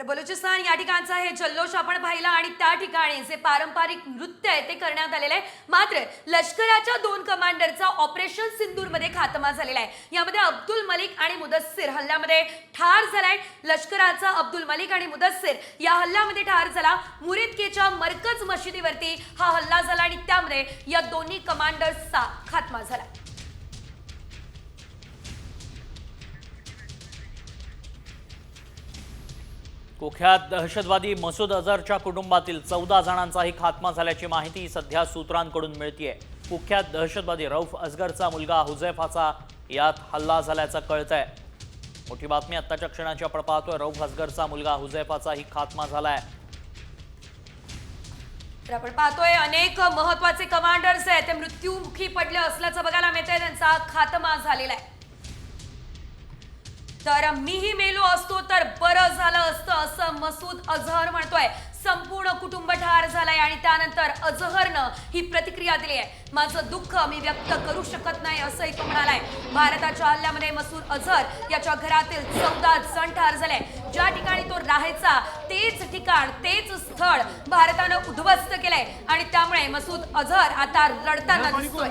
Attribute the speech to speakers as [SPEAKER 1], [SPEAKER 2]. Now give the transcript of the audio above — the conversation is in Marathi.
[SPEAKER 1] बलुचिस्तान या ठिकाणचा हे जल्लोष आपण पाहिला आणि त्या ठिकाणी जे पारंपरिक नृत्य आहे ते करण्यात आलेले आहे। मात्र लष्कराच्या 2 कमांडरचा ऑपरेशन सिंदूरमध्ये खात्मा झालेला आहे। यामध्ये अब्दुल मलिक आणि मुदस्सिर हल्ल्यामध्ये ठार झालाय। लष्कराचा अब्दुल मलिक आणि मुदस्सिर या हल्ल्यामध्ये ठार झाला। मुरिदकेच्या मरकज मशिदीवरती हा हल्ला झाला आणि त्यामध्ये या दोन्ही कमांडर्सचा खात्मा झाला।
[SPEAKER 2] कुख्यात दहशतवादी मसूद अझहरच्या कुटुंबातील 14 जणांचाही खात्मा झाल्याची माहिती सध्या सूत्रांकडून मिळतेय। कुख्यात दहशतवादी रऊफ असगरचा मुलगा हुझैफाचा यात हल्ला झाल्याचं कळतंय। मोठी बातमी आत्ताच्या क्षणाची आपण पाहतोय। रऊफ असगरचा मुलगा हुझैफाचाही खात्मा झालाय।
[SPEAKER 1] तर आपण पाहतोय अनेक महत्त्वाचे कमांडर्स आहेत ते मृत्युमुखी पडले असल्याचं बघायला मिळतंय। त्यांचा खात्मा झालेला आहे। तर मीही मेलो असतो तर बरं झालं असतं असं मसूद अझहर म्हणतोय। संपूर्ण कुटुंब ठार झालंय आणि त्यानंतर अझहरनं ही प्रतिक्रिया दिली आहे। माझं दुःख मी व्यक्त करू शकत नाही असंही तो म्हणालाय। भारताच्या हल्ल्यामध्ये मसूद अझहर याच्या घरातील 14 जण ठार झाले। ज्या ठिकाणी तो राहायचा तेच ठिकाण तेच स्थळ भारतानं उद्ध्वस्त केलंय आणि त्यामुळे मसूद अझहर आता रडताना दिसतोय।